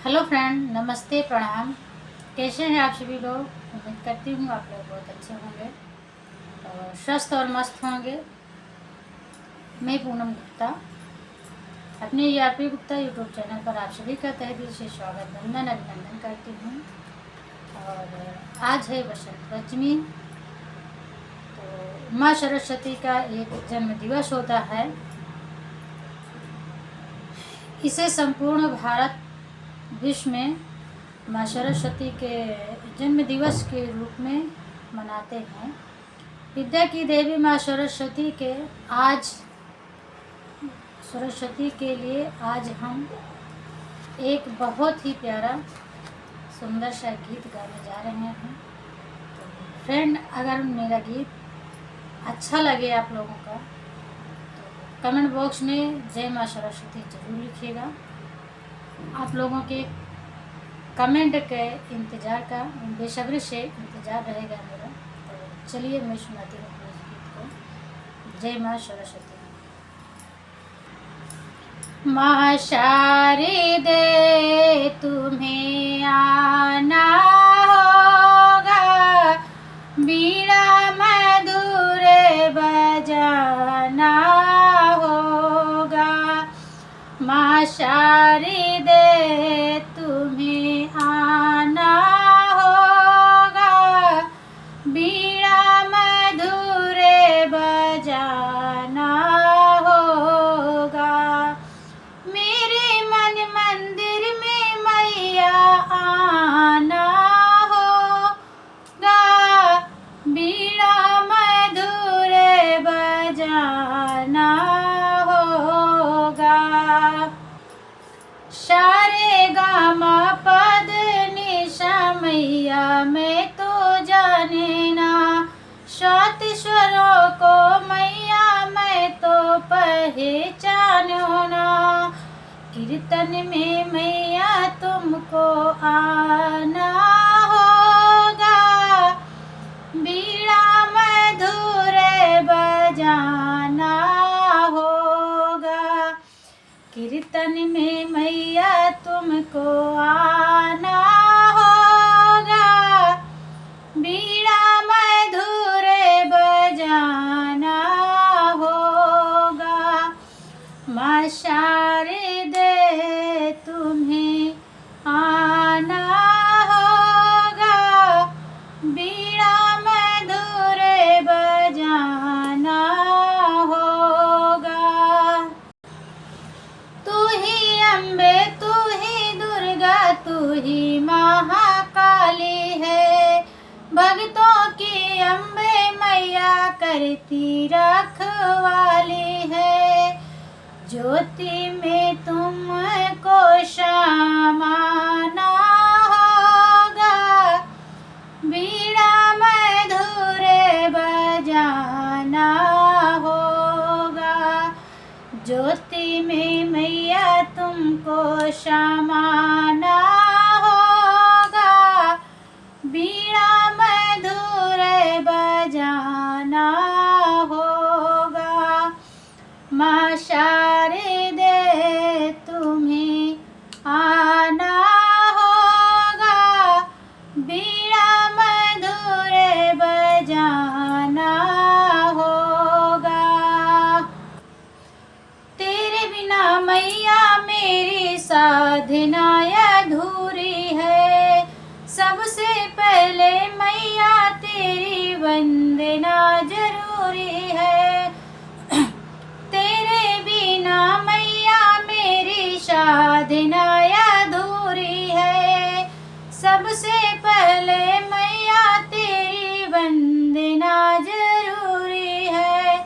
Hello friend, नमस्ते, प्रणाम। कैसे हैं आप सभी लोग? उम्मीद करती हूँ आप लोग बहुत अच्छे होंगे और स्वस्थ और मस्त होंगे। मैं पूनम गुप्ता अपने ERP गुप्ता यूट्यूब चैनल पर आप सभी का तहे दिल से स्वागत, वंदन, अभिनंदन करती हूँ। और आज है बसंत पंचमी। तो माँ सरस्वती का एक जन्म दिवस होता है। इसे संपूर्ण भारत विश्व में माँ सरस्वती के जन्म दिवस के रूप में मनाते हैं। विद्या की देवी माँ सरस्वती के लिए आज हम एक बहुत ही प्यारा सुंदर सा गीत गाने जा रहे हैं। तो फ्रेंड, अगर मेरा गीत अच्छा लगे आप लोगों का तो कमेंट बॉक्स में जय माँ सरस्वती जरूर लिखिएगा। आप लोगों के कमेंट के इंतज़ार का बेसब्री से इंतज़ार रहेगा मेरा। तो चलिए मैं सुनाती हूँ अपने इस गीत को। जय माँ सरस्वती। माँ शारदे तुम्हें आना होगा, बीड़ा मधुर बजाना होगा। माँ शारदे तुम्हें आना होगा, बीड़ा मधुर बजाना होगा। मेरे मन मंदिर में मैया आना होगा, बीड़ा मधुर बजाना होगा। सारे गामा पद निशा मैया में तो जाने ना, सात स्वरों को मैया मैं तो पहचानो ना। कीर्तन में मैया तुमको आना होगा, बीड़ा मधुर बजाना होगा। कीर्तन में मैया तुमको आना होगा, बीड़ा मधुर बजाना होगा। माँ शारदे तुम्हें आना होगा, बीड़ा मधुर बजाना होगा। तू ही अम्बे, तू ही दुर्गा, तू ही महाकाली है। भक्तों की अम्बे मैया करती रखवाली है। ज्योति में तुमको समाना होगा, बीड़ा मधुर बजाना होगा। ज्योति में मैया तुमको समाना होगा, बीड़ा मधुर बजाना होगा। माँ शारदे तुम्हें आना होगा, बीड़ा मधुर बजाना होगा। तेरे बिना मैया मेरी साधना अधूरी है। सबसे पहले मैया तेरी वंदना जरूरी है। तेरे बिना मैया मेरी साधना अधूरी है। सबसे पहले मैया तेरी वंदना जरूरी है।